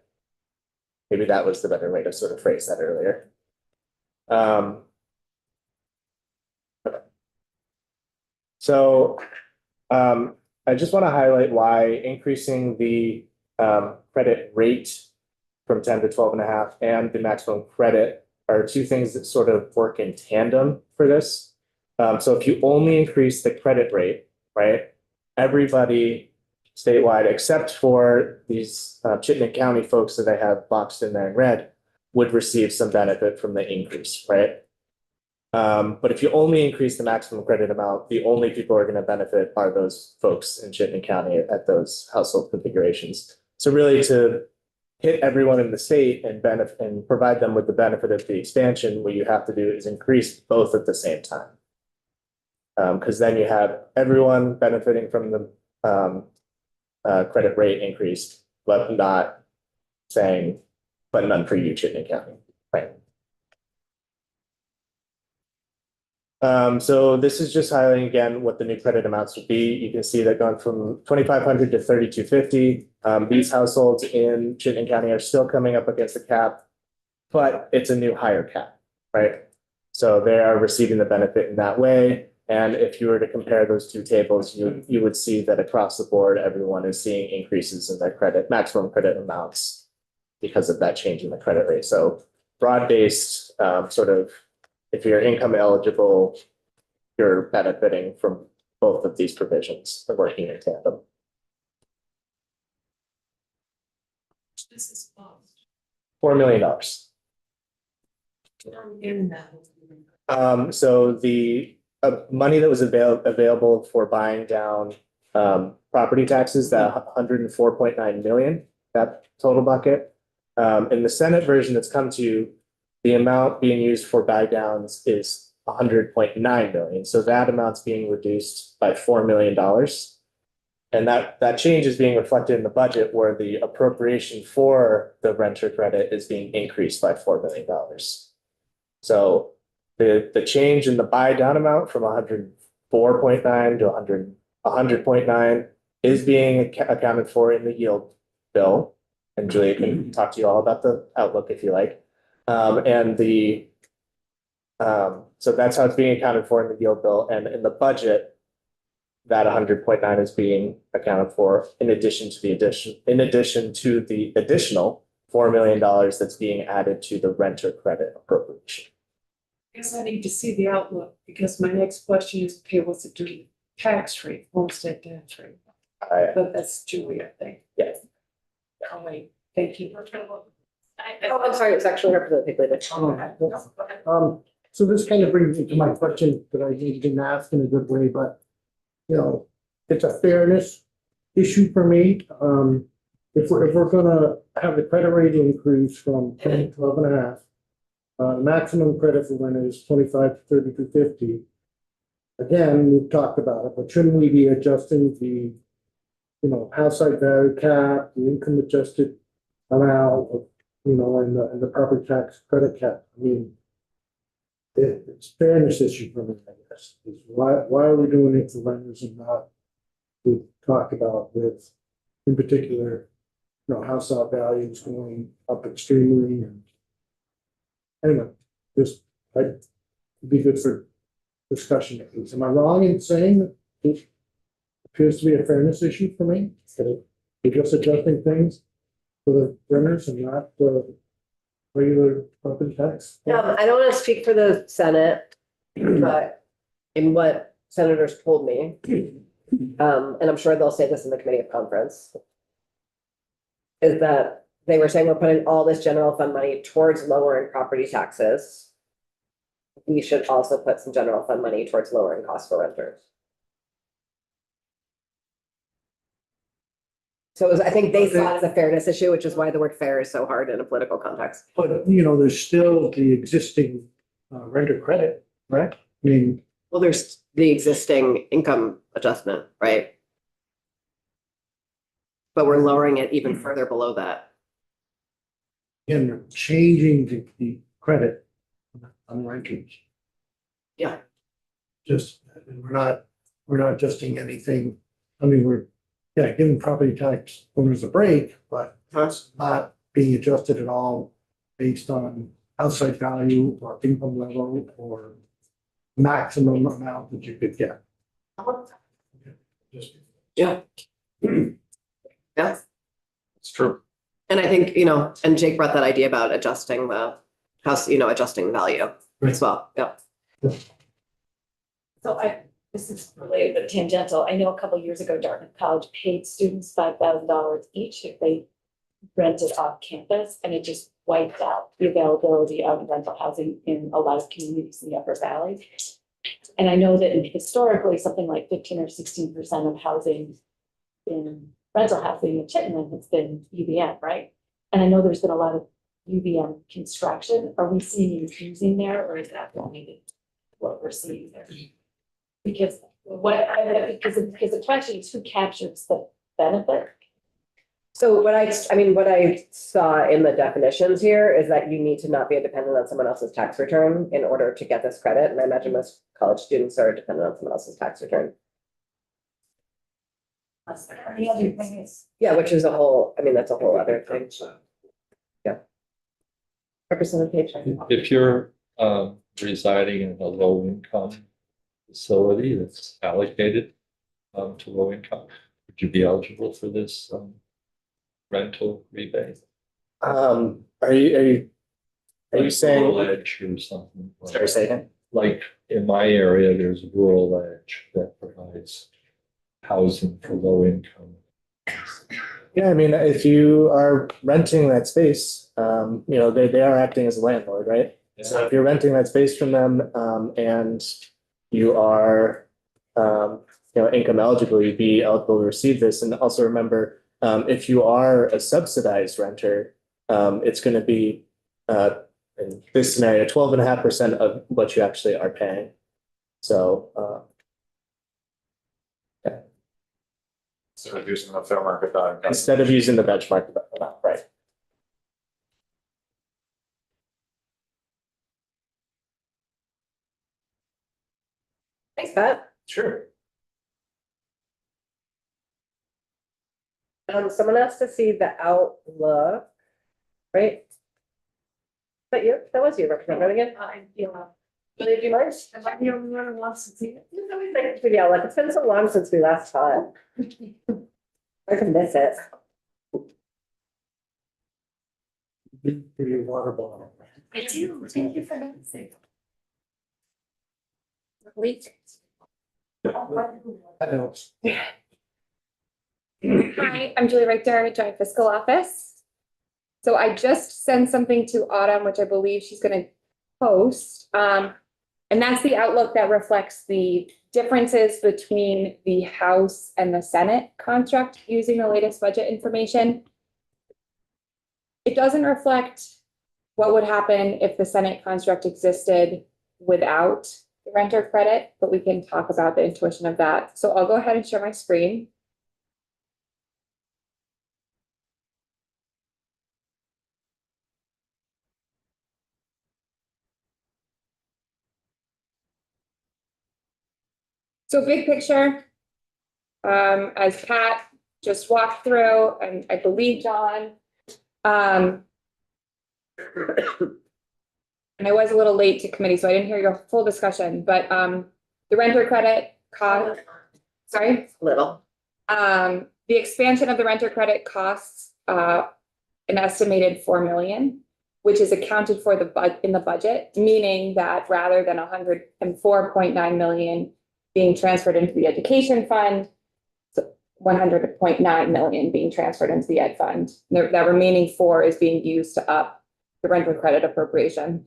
Maybe that was the better way to sort of phrase that earlier. Okay. So I just want to highlight why increasing the credit rate from 10 to 12.5 and the maximum credit are two things that sort of work in tandem for this. So if you only increase the credit rate, right, everybody statewide, except for these Chittenden County folks that I have boxed in there in red, would receive some benefit from the increase, right? But if you only increase the maximum credit amount, the only people who are going to benefit are those folks in Chittenden County at those household configurations. So really, to hit everyone in the state and benefit and provide them with the benefit of the expansion, what you have to do is increase both at the same time. Because then you have everyone benefiting from the credit rate increase, but not saying, but none for you, Chittenden County, right? So this is just highlighting again what the new credit amounts would be. You can see that going from 2,500 to 3,250. These households in Chittenden County are still coming up against the cap, but it's a new higher cap, right? So they are receiving the benefit in that way. And if you were to compare those two tables, you would see that across the board, everyone is seeing increases in their maximum credit amounts because of that change in the credit rate. So broad-based, sort of, if you're income eligible, you're benefiting from both of these provisions. They're working in tandem. This is $4 million. So the money that was available for buying down property taxes, that 104.9 million, that total bucket. In the Senate version that's come to you, the amount being used for buy downs is 100.9 million. So that amount's being reduced by $4 million. And that change is being reflected in the budget, where the appropriation for the renter credit is being increased by $4 million. So the change in the buy down amount from 104.9 to 100.9 is being accounted for in the yield bill. And Julia can talk to you all about the outlook if you like. And the So that's how it's being accounted for in the yield bill, and in the budget, that 100.9 is being accounted for in addition to the additional $4 million that's being added to the renter credit appropriation. Guess I need to see the outlook, because my next question is, okay, what's it do to tax rate, homestead tax rate? But that's Julie, I think. Yes. Oh, wait, thank you. Oh, I'm sorry, it's actually Representative Leader. So this kind of brings me to my question that I didn't ask in a good way, but, you know, it's a fairness issue for me. If we're gonna have the credit rate increase from 10 to 12.5, maximum credit for renters is 25 to 32.50. Again, we've talked about it, but shouldn't we be adjusting the, you know, outside value cap, the income adjusted amount of, you know, and the property tax credit cap? I mean, it's a fairness issue for me, I guess. Is why are we doing it for renters and not, we talked about with, in particular, you know, house out values going up extremely, and anyway, just, it'd be good for discussion at least. Am I wrong in saying that it appears to be a fairness issue for me? That we're just adjusting things for the renters and not the regular property tax? I don't want to speak for the Senate, but in what senators told me, and I'm sure they'll say this in the committee of conference, is that they were saying we're putting all this general fund money towards lowering property taxes. We should also put some general fund money towards lowering costs for renters. So I think they saw it as a fairness issue, which is why the word fair is so hard in a political context. But, you know, there's still the existing renter credit, right? I mean, Well, there's the existing income adjustment, right? But we're lowering it even further below that. again, we're changing the credit on renters. Yeah. Just, we're not adjusting anything. I mean, we're, yeah, giving property tax owners a break, but that's not being adjusted at all based on outside value or income level or maximum amount that you could get. Just- Yeah. Yeah. It's true. And I think, you know, and Jake brought that idea about adjusting the house, you know, adjusting the value as well. Yeah. So this is related but tangential. I know a couple years ago, Dartmouth College paid students $5,000 each if they rented off campus, and it just wiped out the availability of rental housing in a lot of communities in the Upper Valley. And I know that historically, something like 15 or 16% of housing in rental housing in Chittenden has been UVM, right? And I know there's been a lot of UVM construction. Are we seeing infusing there, or is that only what we're seeing there? Because because the question is, who captures the benefit? So what I saw in the definitions here is that you need to not be dependent on someone else's tax return in order to get this credit. And I imagine most college students are dependent on someone else's tax return. The other thing is, Yeah, which is that's a whole other thing. Yeah. Representative Page. If you're residing in a low income facility that's allocated to low income, would you be eligible for this rental rebate? Are you Like saying? Rural Edge or something? Sorry, say again. Like in my area, there's Rural Edge that provides housing for low income. Yeah, I mean, if you are renting that space, you know, they are acting as a landlord, right? So if you're renting that space from them, and you are, you know, income eligible, you'd be eligible to receive this. And also remember, if you are a subsidized renter, it's going to be, in this scenario, 12.5% of what you actually are paying. So, Instead of using the fair market value. instead of using the benchmark amount, right? Thanks, Pat. Sure. Someone asked to see the outlook, right? Is that you? That was you, Representative again? Really, do you mind? Am I the only one who wants to see it? It's always nice to yell, like, it's been so long since we last saw it. I can miss it. For your water bottle. I do, thank you for noticing. Wait. That helps. Hi, I'm Julie Richter, Joint Fiscal Office. So I just sent something to Autumn, which I believe she's gonna post. And that's the outlook that reflects the differences between the House and the Senate construct using the latest budget information. It doesn't reflect what would happen if the Senate construct existed without the renter credit, but we can talk about the intuition of that. So I'll go ahead and share my screen. So big picture, as Pat just walked through, and I believe John, and I was a little late to committee, so I didn't hear your full discussion, but, the renter credit cost, sorry? Little. The expansion of the renter credit costs, an estimated 4 million, which is accounted for in the budget, meaning that rather than 104.9 million being transferred into the education fund, 100.9 million being transferred into the ed fund. That remaining 4 is being used to up the renter credit appropriation.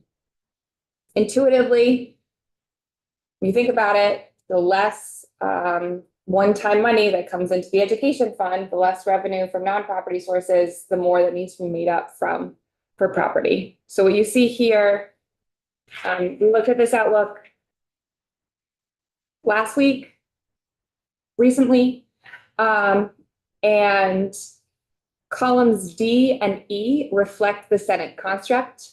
Intuitively, when you think about it, the less one-time money that comes into the education fund, the less revenue from non-property sources, the more that needs to be made up for property. So what you see here, we looked at this outlook last week, recently, and columns D and E reflect the Senate construct.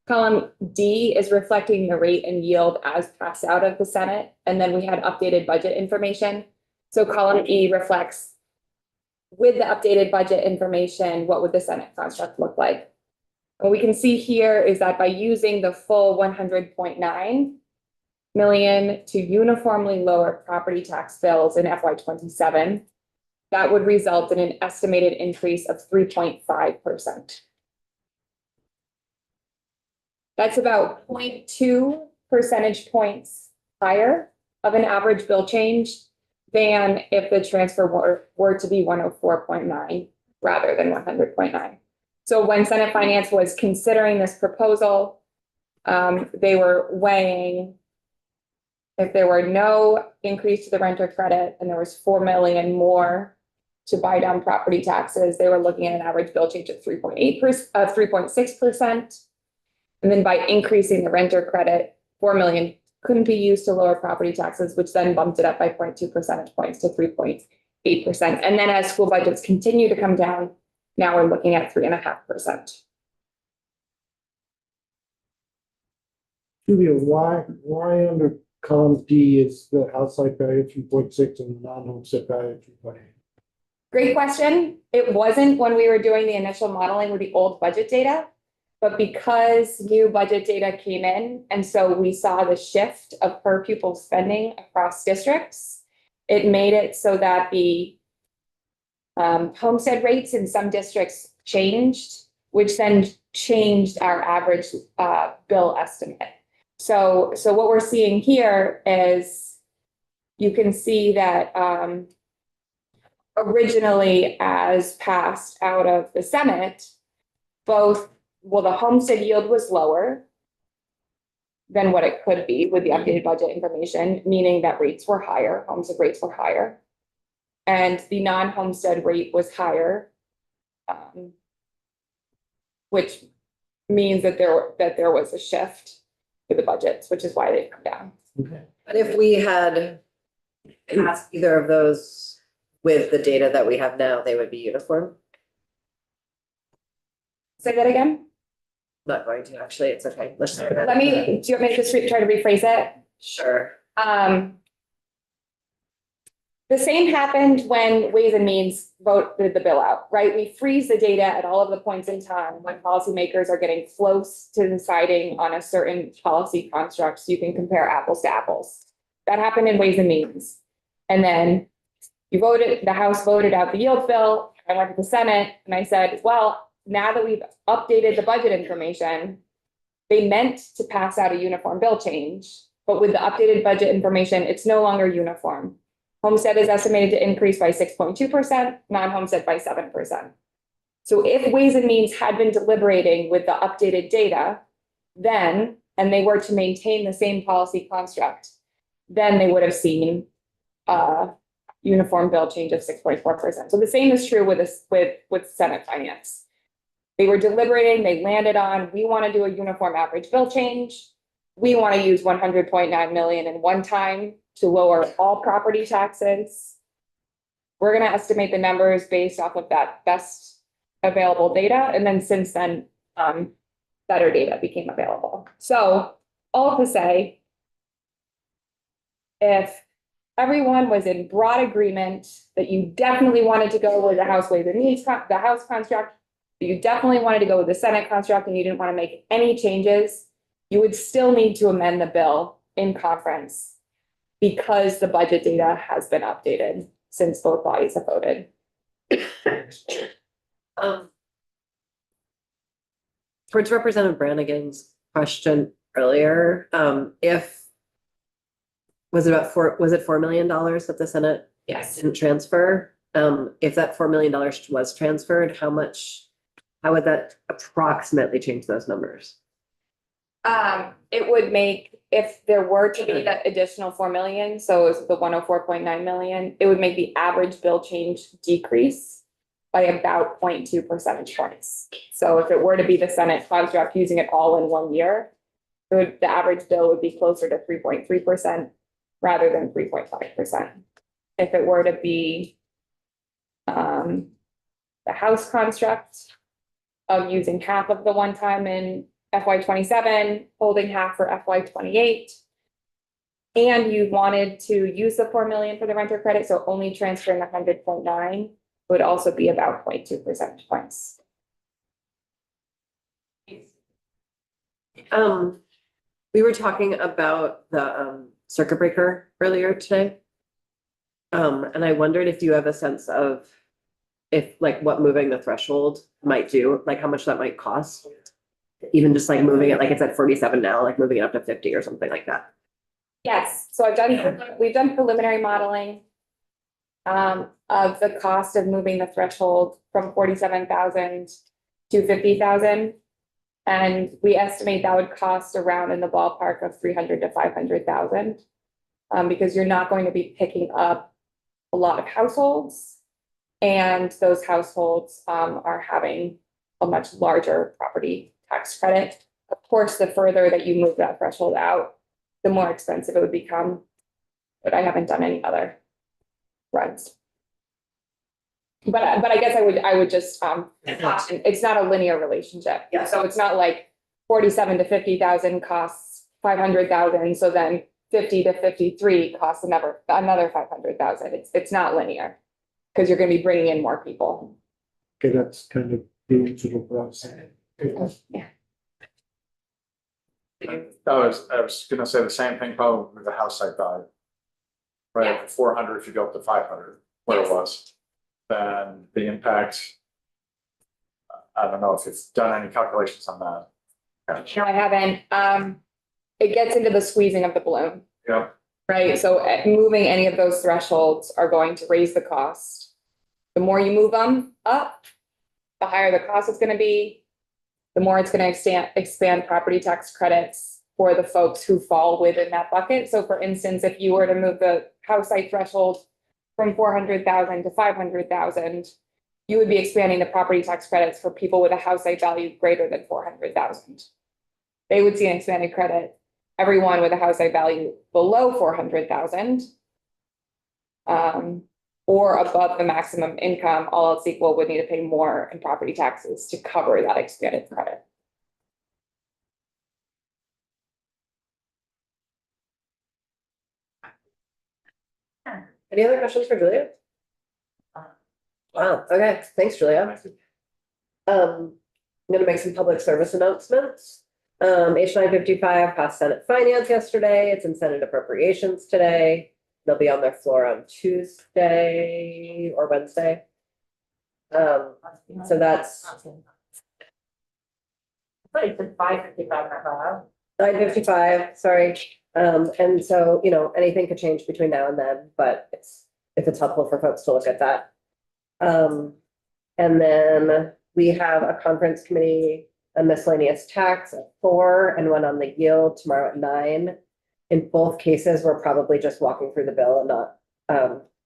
Column D is reflecting the rate and yield as passed out of the Senate, and then we had updated budget information. So column E reflects, with the updated budget information, what would the Senate construct look like? What we can see here is that by using the full 100.9 million to uniformly lower property tax bills in FY27, that would result in an estimated increase of 3.5%. That's about 0.2 percentage points higher of an average bill change than if the transfer were to be 104.9 rather than 100.9. So when Senate Finance was considering this proposal, they were weighing if there were no increase to the renter credit and there was 4 million more to buy down property taxes, they were looking at an average bill change of 3.6%. And then by increasing the renter credit, 4 million couldn't be used to lower property taxes, which then bumped it up by 0.2 percentage points to 3.8%. And then as school budgets continue to come down, now we're looking at 3.5%. Julia, why under column D is the outside value 3.6 and the non-homestead value 3.8? Great question. It wasn't when we were doing the initial modeling with the old budget data, but because new budget data came in, and so we saw the shift of per pupil spending across districts, it made it so that the homestead rates in some districts changed, which then changed our average bill estimate. So what we're seeing here is you can see that originally, as passed out of the Senate, the homestead yield was lower than what it could be with the updated budget information, meaning that rates were higher, homestead rates were higher. And the non-homestead rate was higher, which means that there was a shift with the budgets, which is why they come down. But if we had passed either of those with the data that we have now, they would be uniform? Say that again? Not going to, actually, it's okay. Let's do Do you want me to just try to rephrase it? Sure. The same happened when Ways and Means voted the bill out, right? We freeze the data at all of the points in time when policymakers are getting close to deciding on a certain policy construct, so you can compare apples to apples. That happened in Ways and Means. And then the House voted out the yield bill. I went to the Senate and I said, well, now that we've updated the budget information, they meant to pass out a uniform bill change, but with the updated budget information, it's no longer uniform. Homestead is estimated to increase by 6.2%, non-homestead by 7%. So if Ways and Means had been deliberating with the updated data, then, and they were to maintain the same policy construct, then they would have seen a uniform bill change of 6.4%. So the same is true with Senate Finance. They were deliberating, they landed on, we want to do a uniform average bill change. We want to use 100.9 million in one time to lower all property taxes. We're going to estimate the numbers based off of that best available data. And then since then, better data became available. So all to say, if everyone was in broad agreement that you definitely wanted to go with the House Ways and Means, the House construct, you definitely wanted to go with the Senate construct and you didn't want to make any changes, you would still need to amend the bill in conference because the budget data has been updated since both bodies have voted. Towards Representative Brannigan's question earlier, was it $4 million that the Senate didn't transfer? If that $4 million was transferred, how would that approximately change those numbers? It would make, if there were to be that additional 4 million, so it's the 104.9 million, it would make the average bill change decrease by about 0.2 percentage points. So if it were to be the Senate construct using it all in 1 year, the average bill would be closer to 3.3% rather than 3.5%. If it were to be the House construct of using half of the one time in FY27, holding half for FY28, and you wanted to use the 4 million for the renter credit, so only transferring 100.9 would also be about 0.2 percentage points. We were talking about the circuit breaker earlier today. And I wondered if you have a sense of what moving the threshold might do, like how much that might cost. Even just like moving it, like it's at 47 now, like moving it up to 50 or something like that. Yes, so we've done preliminary modeling of the cost of moving the threshold from 47,000 to 50,000. And we estimate that would cost around in the ballpark of 300 to 500,000. Because you're not going to be picking up a lot of households. And those households are having a much larger property tax credit. Of course, the further that you move that threshold out, the more expensive it would become. But I haven't done any other runs. But I guess I would just caution, it's not a linear relationship. Yeah. So it's not like 47 to 50,000 costs 500,000. So then 50 to 53 costs another 500,000. It's not linear because you're going to be bringing in more people. Okay, that's kind of the answer to what I was saying. Yeah. I was gonna say the same thing probably with the house site value. Right, 400 if you go up to 500, where it was, then the impact. I don't know if you've done any calculations on that. No, I haven't. It gets into the squeezing of the balloon. Yeah. Right, so moving any of those thresholds are going to raise the cost. The more you move them up, the higher the cost is going to be. The more it's going to expand property tax credits for the folks who fall within that bucket. So for instance, if you were to move the house site threshold from 400,000 to 500,000, you would be expanding the property tax credits for people with a house site value greater than 400,000. They would see an expanded credit. Everyone with a house site value below 400,000 or above the maximum income, all else equal, would need to pay more in property taxes to cover that expanded credit. Any other questions for Julia? Wow, okay, thanks, Julia. I'm gonna make some public service announcements. H 955 passed Senate Finance yesterday. It's in Senate Appropriations today. They'll be on their floor on Tuesday or Wednesday. So that's I thought you said 555 or 9:55, sorry. And so, you know, anything could change between now and then, but if it's helpful for folks to look at that. And then we have a conference committee, a miscellaneous tax at 4 and one on the yield tomorrow at 9. In both cases, we're probably just walking through the bill and not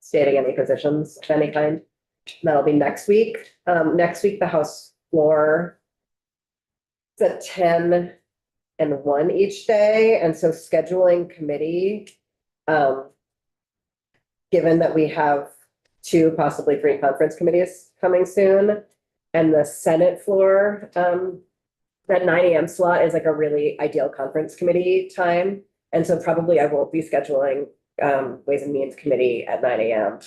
stating any positions of any kind. That'll be next week. Next week, the House floor is at 10 and 1 each day, and so scheduling committee, given that we have 2, possibly 3 conference committees coming soon, and the Senate floor, that 9 AM slot is like a really ideal conference committee time, and so probably I won't be scheduling Ways and Means Committee at 9 AM.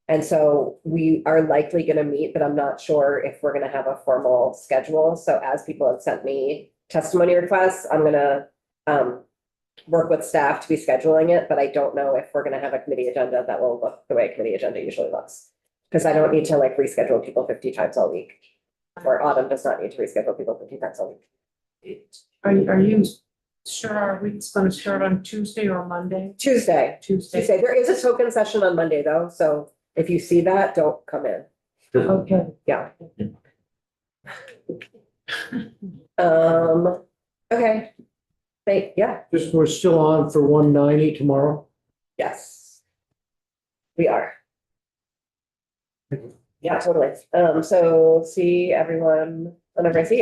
And so we are likely going to meet, but I'm not sure if we're going to have a formal schedule. So as people have sent me testimony requests, I'm gonna work with staff to be scheduling it, but I don't know if we're gonna have a committee agenda that will look the way a committee agenda usually looks. Because I don't need to like reschedule people 50 times all week. Or Autumn does not need to reschedule people 50 times all week. Are you sure our week's gonna start on Tuesday or Monday? Tuesday. Tuesday. There is a token session on Monday though, so if you see that, don't come in. Okay. Yeah. Okay. Yeah, Just, we're still on for 190 tomorrow. yes. We are. Yeah, totally. So see everyone whenever I see you.